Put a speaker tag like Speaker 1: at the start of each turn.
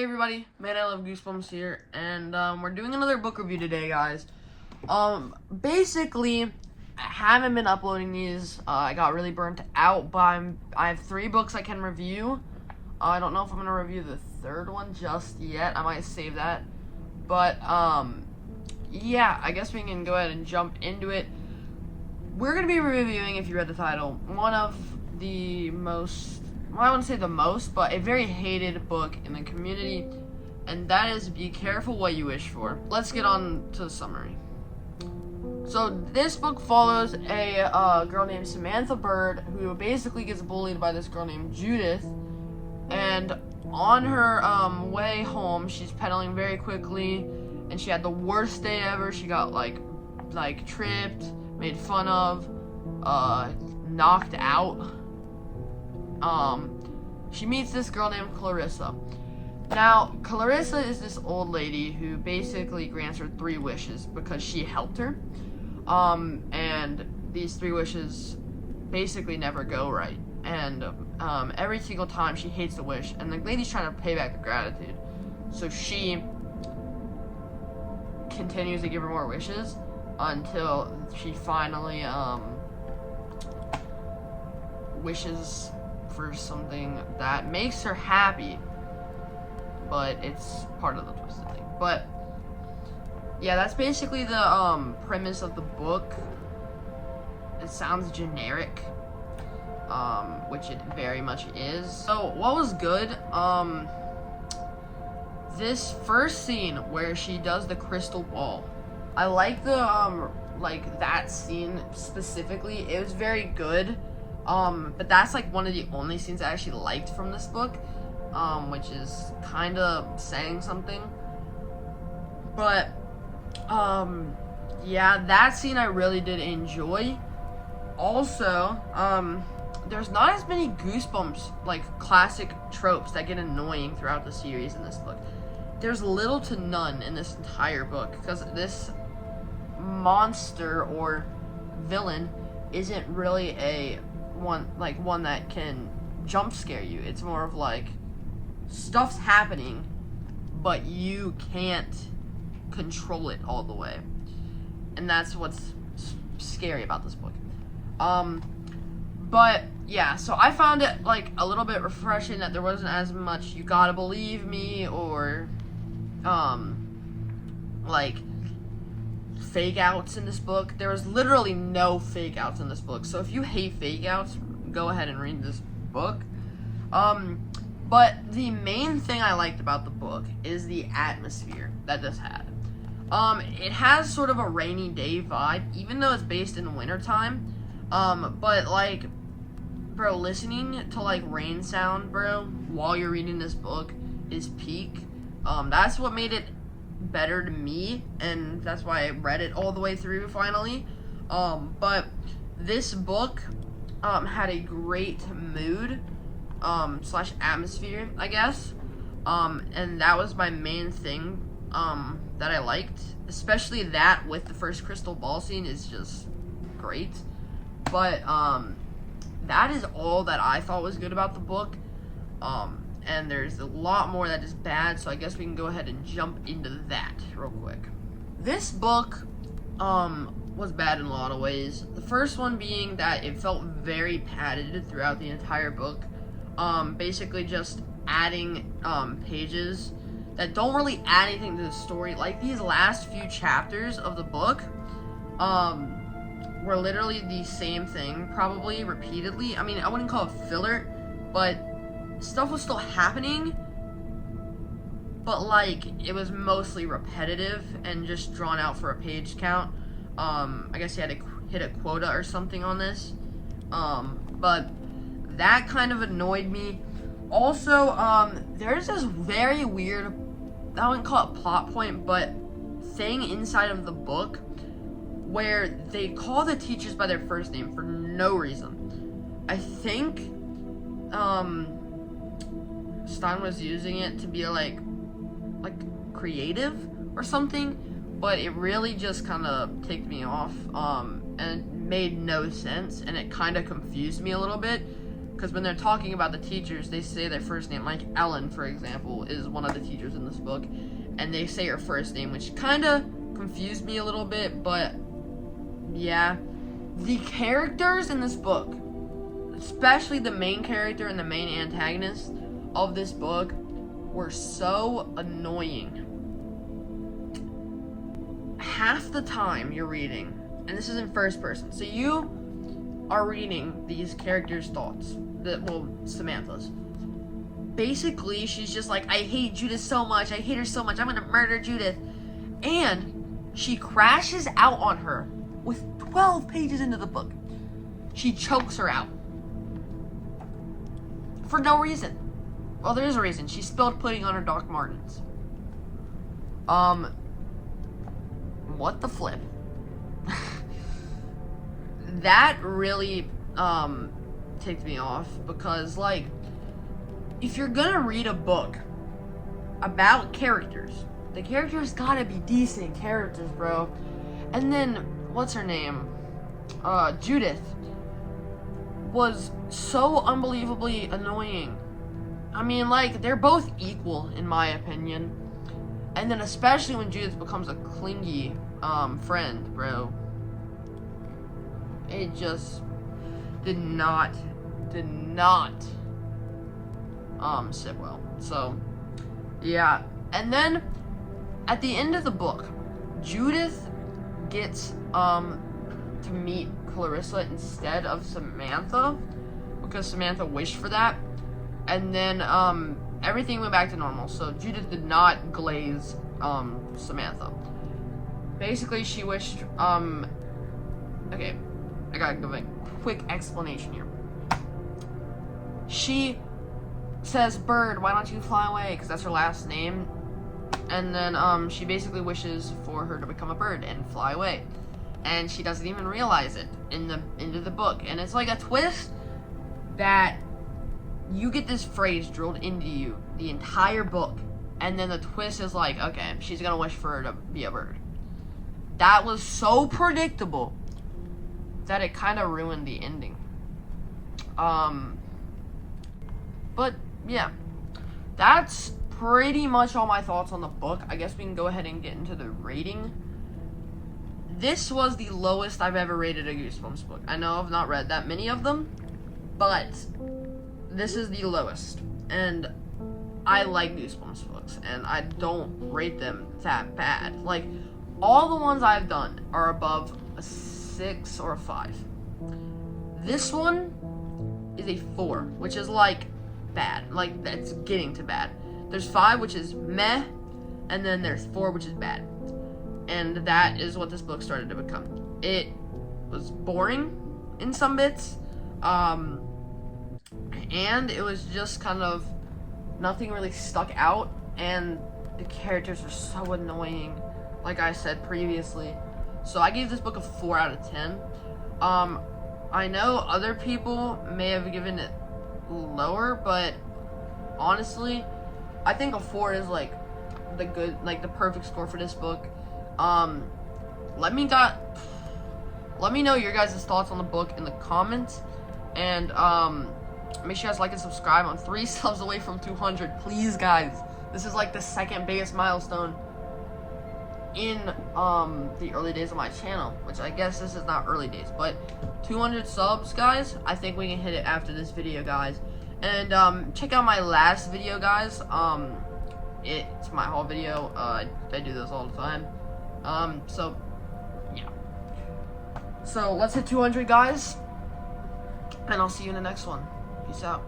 Speaker 1: Hey everybody, man, I love Goosebumps here, and we're doing another book review today, guys. Basically, I haven't been uploading these. I got really burnt out, but I have 3 books I can review. I don't know if I'm gonna review the 3rd one just yet. I might save that, but yeah, I guess we can go ahead and jump into it. We're gonna be reviewing, if you read the title, one of the most, well, I wouldn't say the most, but a very hated book in the community, and that is Be Careful What You Wish For. Let's get on to the summary. So this book follows a girl named Samantha Bird, who basically gets bullied by this girl named Judith, and on her way home, she's pedaling very quickly, and she had the worst day ever. She got like tripped, made fun of, knocked out. She meets this girl named Clarissa. Now, Clarissa is this old lady who basically grants her 3 wishes because she helped her. And these 3 wishes basically never go right. And, every single time she hates the wish, and the lady's trying to pay back the gratitude. So she continues to give her more wishes until she finally, wishes for something that makes her happy, but it's part of the twisted thing. But yeah, that's basically the premise of the book. It sounds generic, which it very much is. So what was good, this first scene where she does the crystal ball, I like the like that scene specifically. It was very good. But that's like one of the only scenes I actually liked from this book, which is kind of saying something. But, yeah, that scene I really did enjoy. Also, there's not as many Goosebumps, like, classic tropes that get annoying throughout the series in this book. There's little to none in this entire book, because this monster or villain isn't really one that can jump scare you. It's more of like stuff's happening, but you can't control it all the way, and that's what's scary about this book. But yeah, so I found it like a little bit refreshing that there wasn't as much "you gotta believe me" or like fake outs in this book. There was literally no fake outs in this book, so if you hate fake outs, go ahead and read this book. But the main thing I liked about the book is the atmosphere that this had. It has sort of a rainy day vibe, even though it's based in wintertime. But like, bro, listening to like rain sound, bro, while you're reading this book is peak. That's what made it better to me, and that's why I read it all the way through finally. But this book had a great mood slash atmosphere, I guess, and that was my main thing that I liked, especially that with the first crystal ball scene is just great. But that is all that I thought was good about the book. And there's a lot more that is bad, so I guess we can go ahead and jump into that real quick. This book was bad in a lot of ways. The first one being that it felt very padded throughout the entire book. Basically just adding pages that don't really add anything to the story. Like these last few chapters of the book were literally the same thing, probably repeatedly. I mean, I wouldn't call it filler, but stuff was still happening, but like it was mostly repetitive and just drawn out for a page count. I guess you had to hit a quota or something on this, but that kind of annoyed me. Also, there's this very weird, I wouldn't call it plot point, but thing inside of the book where they call the teachers by their first name for no reason. I think Stein was using it to be like creative or something, but it really just kind of ticked me off, and it made no sense, and it kind of confused me a little bit, because when they're talking about the teachers, they say their first name. Like Ellen, for example, is one of the teachers in this book, and they say her first name, which kind of confused me a little bit, but yeah. The characters in this book, especially the main character and the main antagonist of this book, were so annoying. Half the time you're reading, and this is in first person, so you are reading these characters' thoughts, Samantha's. Basically, she's just like, I hate Judith so much, I hate her so much, I'm gonna murder Judith. And she crashes out on her with 12 pages into the book. She chokes her out. For no reason. Well, there is a reason. She spilled pudding on her Doc Martens. What the flip? That really, ticked me off, because, like, if you're gonna read a book about characters, the characters gotta be decent characters, bro. And then, what's her name? Judith was so unbelievably annoying. I mean, like, they're both equal, in my opinion. And then especially when Judith becomes a clingy, friend, bro. It just did not sit well. So, yeah. And then, at the end of the book, Judith gets, to meet Clarissa instead of Samantha, because Samantha wished for that. And then, everything went back to normal, so Judith did not glaze, Samantha. Basically, she wished, okay, I gotta give a quick explanation here. She says, Bird, why don't you fly away, because that's her last name. And then, she basically wishes for her to become a bird and fly away. And she doesn't even realize it in the end of the book. And it's like a twist that you get this phrase drilled into you the entire book, and then the twist is like, okay, she's gonna wish for her to be a bird. That was so predictable that it kind of ruined the ending. But yeah, that's pretty much all my thoughts on the book. I guess we can go ahead and get into the rating. This was the lowest I've ever rated a Goosebumps book. I know I've not read that many of them, but this is the lowest. And I like Goosebumps books, and I don't rate them that bad. Like, all the ones I've done are above a 6 or a 5. This one is a 4, which is like bad. Like, that's getting to bad. There's 5, which is meh, and then there's 4, which is bad. And that is what this book started to become. It was boring in some bits, and it was just kind of, nothing really stuck out, and the characters were so annoying, like I said previously. So I gave this book a 4 out of 10. I know other people may have given it lower, but honestly, I think a 4 is like the perfect score for this book. Let me know your guys' thoughts on the book in the comments, and make sure you guys like and subscribe. I'm 3 subs away from 200. Please, guys, this is like the second biggest milestone in the early days of my channel, which I guess this is not early days, but 200 subs, guys. I think we can hit it after this video, guys. And check out my last video, guys. It's my haul video. I do this all the time. So yeah. So let's hit 200, guys, and I'll see you in the next one. Peace out.